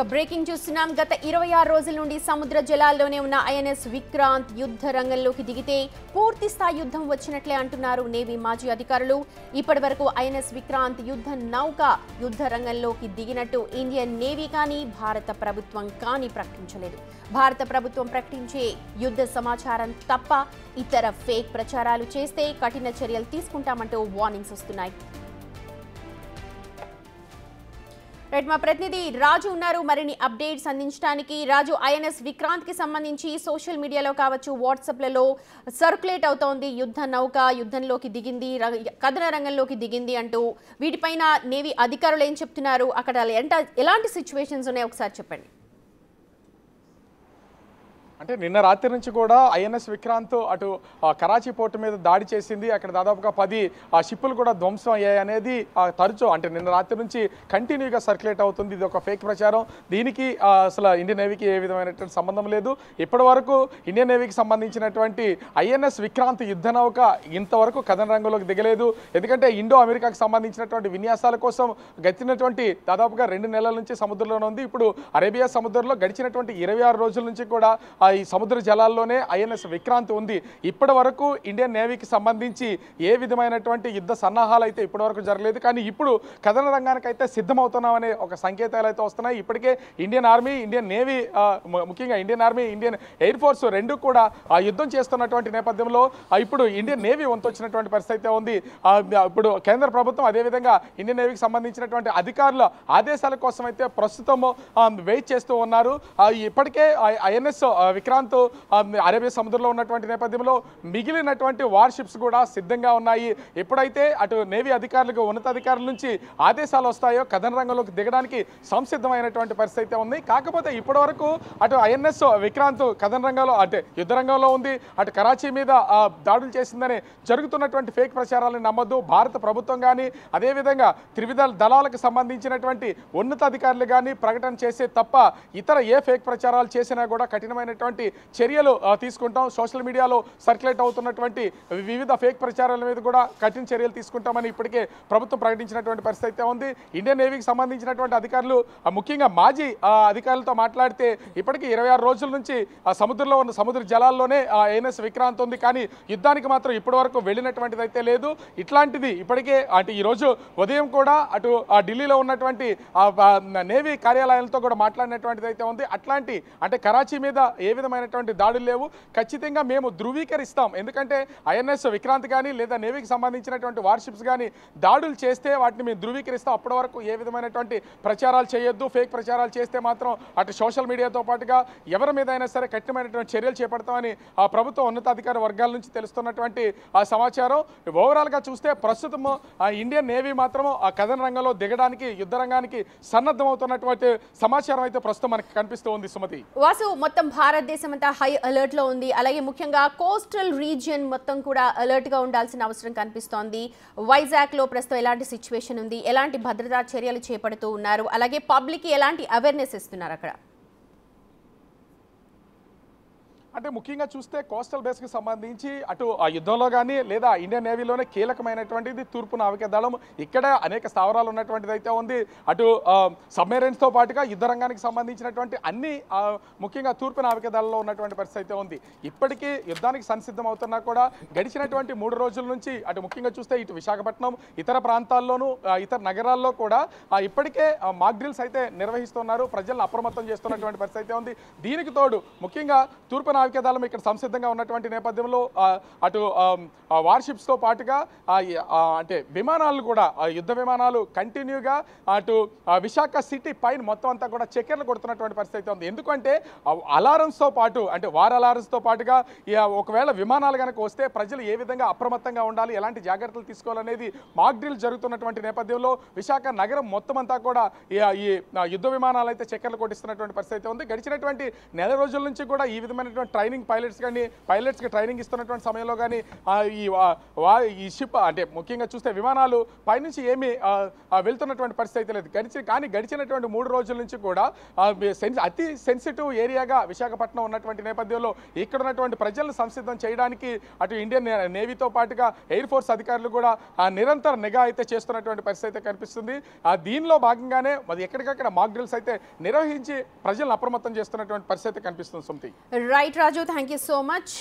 Breaking చూస్తున్నాం. గత 26 రోజుల నుండి సముద్ర జలాల్లోనే ఉన్న ఐఎన్ఎస్ విక్రాంత్ యుద్ధ రంగంలోకి దిగితే పూర్తి స్థాయి యుద్ధం వచ్చినట్లే అంటున్నారు నేవీ మాజీ అధికారులు. ఇప్పటివరకు ఐఎన్ఎస్ విక్రాంత్ యుద్ధ రంగంలోకి దిగినట్టు ఇండియన్ నేవీ కానీ భారత ప్రభుత్వం కానీ ప్రకటించలేదు. భారత ప్రభుత్వం ప్రకటించే యుద్ధ సమాచారం తప్ప ఇతర ఫేక్ ప్రచారాలు చేస్తే కఠిన చర్యలు తీసుకుంటామంటూ వార్నింగ్స్ వస్తున్నాయి. రైట్, మా ప్రతినిధి రాజు ఉన్నారు మరిన్ని అప్డేట్స్ అందించడానికి. రాజు, ఐఎన్ఎస్ విక్రాంత్ కి సంబంధించి సోషల్ మీడియాలో కావచ్చు, వాట్సాప్లలో సర్క్యులేట్ అవుతోంది యుద్ధ నౌక యుద్ధంలోకి దిగింది, కథన రంగంలోకి దిగింది అంటూ. వీటిపైన నేవీ అధికారులు ఏం చెప్తున్నారు, అక్కడ ఎలాంటి సిచ్యువేషన్స్ ఉన్నాయో ఒకసారి చెప్పండి. అంటే నిన్న రాత్రి నుంచి కూడా ఐఎన్ఎస్ విక్రాంత్ అటు కరాచీ పోర్టు మీద దాడి చేసింది. అక్కడ దాదాపుగా 10 షిప్పులు కూడా ధ్వంసం అయ్యాయి అనేది తరచూ అంటే నిన్న రాత్రి నుంచి కంటిన్యూగా సర్క్యులేట్ అవుతుంది. ఇది ఒక ఫేక్ ప్రచారం. దీనికి అసలు ఇండియన్ నేవీకి ఏ విధమైనటువంటి సంబంధం లేదు. ఇప్పటి వరకు ఇండియన్ నేవీకి సంబంధించినటువంటి ఐఎన్ఎస్ విక్రాంత్ యుద్ధ నౌక ఇంతవరకు కథన రంగంలోకి దిగలేదు. ఎందుకంటే ఇండో అమెరికాకి సంబంధించినటువంటి విన్యాసాల కోసం గడిచినటువంటి దాదాపుగా 2 నెలల నుంచి సముద్రంలోనే ఉంది. ఇప్పుడు అరేబియా సముద్రంలో గడిచినటువంటి 26 రోజుల నుంచి కూడా ఈ సముద్ర జలాల్లోనే ఐఎన్ఎస్ విక్రాంత్ ఉంది. ఇప్పటి వరకు ఇండియన్ నేవీకి సంబంధించి ఏ విధమైనటువంటి యుద్ధ సన్నాహాలు అయితే ఇప్పటి వరకు జరగలేదు. కానీ ఇప్పుడు కథన రంగానికి అయితే సిద్ధమవుతున్నామనే ఒక సంకేతాలు అయితే వస్తున్నాయి. ఇప్పటికే ఇండియన్ ఆర్మీ, ఇండియన్ నేవీ, ముఖ్యంగా Indian army, Indian air force రెండు కూడా యుద్ధం చేస్తున్నటువంటి నేపథ్యంలో ఇప్పుడు ఇండియన్ నేవీ వంతొచ్చినటువంటి పరిస్థితి అయితే ఉంది. ఇప్పుడు కేంద్ర ప్రభుత్వం అదేవిధంగా ఇండియన్ నేవీకి సంబంధించినటువంటి అధికారుల ఆదేశాల కోసం అయితే ప్రస్తుతం వెయిట్ చేస్తూ ఉన్నారు. ఇప్పటికే ఐఎన్ఎస్ విక్రాంత్ అరేబియా సముద్రంలో ఉన్నటువంటి నేపథ్యంలో మిగిలినటువంటి వార్షిప్స్ కూడా సిద్ధంగా ఉన్నాయి. ఎప్పుడైతే అటు నేవీ అధికారులకు, ఉన్నతాధికారుల నుంచి ఆదేశాలు వస్తాయో కథన రంగంలోకి దిగడానికి సంసిద్ధమైనటువంటి పరిస్థితి అయితే ఉంది. కాకపోతే ఇప్పటి వరకు అటు ఐఎన్ఎస్ విక్రాంత్ కథన రంగంలో అంటే యుద్ధ రంగంలో ఉంది, అటు కరాచీ మీద దాడులు చేసిందని జరుగుతున్నటువంటి ఫేక్ ప్రచారాలను నమ్మద్దు. భారత ప్రభుత్వం కానీ అదేవిధంగా త్రివిధ దళాలకు సంబంధించినటువంటి ఉన్నతాధికారులు కానీ ప్రకటన చేసే తప్ప ఇతర ఏ ఫేక్ ప్రచారాలు చేసినా కూడా కఠినమైనటువంటి చర్యలు తీసుకుంటాం. సోషల్ మీడియాలో సర్క్యులేట్ అవుతున్నటువంటి వివిధ ఫేక్ ప్రచారాల మీద కూడా కఠిన చర్యలు తీసుకుంటామని ఇప్పటికే ప్రభుత్వం ప్రకటించినటువంటి పరిస్థితి అయితే ఉంది. ఇండియన్ నేవీకి సంబంధించినటువంటి అధికారులు, ముఖ్యంగా మాజీ అధికారులతో మాట్లాడితే ఇప్పటికీ 26 రోజుల నుంచి సముద్రంలో ఉన్న సముద్ర జలాల్లోనే ఐఎన్ఎస్ విక్రాంత్ ఉంది. కానీ యుద్ధానికి మాత్రం ఇప్పటి వరకు వెళ్ళినటువంటిది అయితే లేదు. ఇట్లాంటిది ఇప్పటికే అంటే ఈరోజు ఉదయం కూడా అటు ఢిల్లీలో ఉన్నటువంటి నేవీ కార్యాలయాలతో కూడా మాట్లాడినటువంటిది అయితే ఉంది. అట్లాంటి అంటే కరాచీ మీద ఏ విధమైనటువంటి దాడులు లేవు, ఖచ్చితంగా మేము ధృవీకరిస్తాం. ఎందుకంటే ఐఎన్ఎస్ విక్రాంత్ కానీ లేదా నేవీకి సంబంధించినటువంటి వార్షిప్స్ కానీ దాడులు చేస్తే వాటిని మేము ధృవీకరిస్తాం. అప్పటి వరకు ఏ విధమైనటువంటి ప్రచారాలు చేయొద్దు. ఫేక్ ప్రచారాలు చేస్తే మాత్రం అటు సోషల్ మీడియాతో పాటుగా ఎవరి మీద అయినా సరే కఠినమైనటువంటి చర్యలు చేపడతామని ప్రభుత్వ ఉన్నతాధికార వర్గాల నుంచి తెలుస్తున్నటువంటి సమాచారం. ఓవరాల్గా చూస్తే ప్రస్తుతం ఇండియన్ నేవీ మాత్రం ఆ కథన రంగంలో దిగడానికి, యుద్ధ రంగానికి సన్నద్ధమవుతున్నటువంటి సమాచారం అయితే ప్రస్తుతం మనకి కనిపిస్తూ ఉంది. సుమతి, వాసు, మొత్తం భారతదేశం అంతా హై అలర్ట్ లో ఉంది. అలాగే ముఖ్యంగా కోస్టల్ రీజియన్ మొత్తం కూడా అలర్ట్ గా ఉండాల్సిన అవసరం కనిపిస్తోంది. వైజాగ్ లో ప్రస్తుతం ఎలాంటి సిచ్యువేషన్ ఉంది, ఎలాంటి భద్రతా చర్యలు చేపడుతూ ఉన్నారు, అలాగే పబ్లిక్ ఎలాంటి అవేర్నెస్ ఇస్తున్నారు అక్కడ? అంటే ముఖ్యంగా చూస్తే కోస్టల్ బేస్కి సంబంధించి అటు ఆ యుద్ధంలో కానీ లేదా ఇండియన్ నేవీలోనే కీలకమైనటువంటిది తూర్పు నావికా దళం. ఇక్కడ అనేక స్థావరాలు ఉన్నటువంటిది అయితే ఉంది. అటు సబ్మెరైన్స్తో పాటుగా యుద్ధ రంగానికి సంబంధించినటువంటి అన్ని ముఖ్యంగా తూర్పు నావికా దళంలో ఉన్నటువంటి పరిస్థితి అయితే ఉంది. ఇప్పటికీ యుద్ధానికి సంసిద్ధం అవుతున్నా కూడా గడిచినటువంటి 3 రోజుల నుంచి అటు ముఖ్యంగా చూస్తే ఇటు విశాఖపట్నం, ఇతర ప్రాంతాల్లోనూ ఇతర నగరాల్లో కూడా ఇప్పటికే మాక్ డ్రిల్స్ అయితే నిర్వహిస్తున్నారు. ప్రజలను అప్రమత్తం చేస్తున్నటువంటి పరిస్థితి అయితే ఉంది. దీనికి తోడు ముఖ్యంగా తూర్పు నావికా దళం ఇక్కడ సంసిద్ధంగా ఉన్నటువంటి నేపథ్యంలో అటు వార్షిప్స్తో పాటుగా అంటే విమానాలు కూడా యుద్ధ విమానాలు కంటిన్యూగా అటు విశాఖ సిటీ పైన మొత్తం అంతా కూడా చక్కెర్లు కొడుతున్నటువంటి పరిస్థితి ఉంది. ఎందుకంటే అలారమ్స్తో పాటు అంటే వార్ అలారమ్స్తో పాటుగా ఒకవేళ విమానాలు కనుక వస్తే ప్రజలు ఏ విధంగా అప్రమత్తంగా ఉండాలి, ఎలాంటి జాగ్రత్తలు తీసుకోవాలనేది మాక్ డ్రిల్ జరుగుతున్నటువంటి నేపథ్యంలో విశాఖ నగరం మొత్తం అంతా కూడా ఈ యుద్ధ విమానాలు అయితే చక్కెర్లు కొట్టిస్తున్నటువంటి పరిస్థితి ఉంది. గడిచినటువంటి నెల రోజుల నుంచి కూడా ఈ విధమైనటువంటి ట్రైనింగ్ పైలట్స్కి ట్రైనింగ్ ఇస్తున్నటువంటి సమయంలో కానీ ఈ షిప్ అంటే ముఖ్యంగా చూస్తే విమానాలు పైనుంచి ఏమీ వెళ్తున్నటువంటి పరిస్థితి అయితే లేదు. గడిచినటువంటి 3 రోజుల నుంచి కూడా అతి సెన్సిటివ్ ఏరియాగా విశాఖపట్నం ఉన్నటువంటి నేపథ్యంలో ఇక్కడ ఉన్నటువంటి ప్రజలను సంసిద్ధం చేయడానికి అటు ఇండియన్ నేవీతో పాటుగా ఎయిర్ ఫోర్స్ అధికారులు కూడా నిరంతర నిఘా అయితే చేస్తున్నటువంటి పరిస్థితి అయితే కనిపిస్తుంది. దీనిలో భాగంగానే మరి ఎక్కడికక్కడ మాక్ డ్రిల్స్ అయితే నిర్వహించి ప్రజలను అప్రమత్తం చేస్తున్నటువంటి పరిస్థితి కనిపిస్తుంది. Sumathi. Right Raju, thank you so much.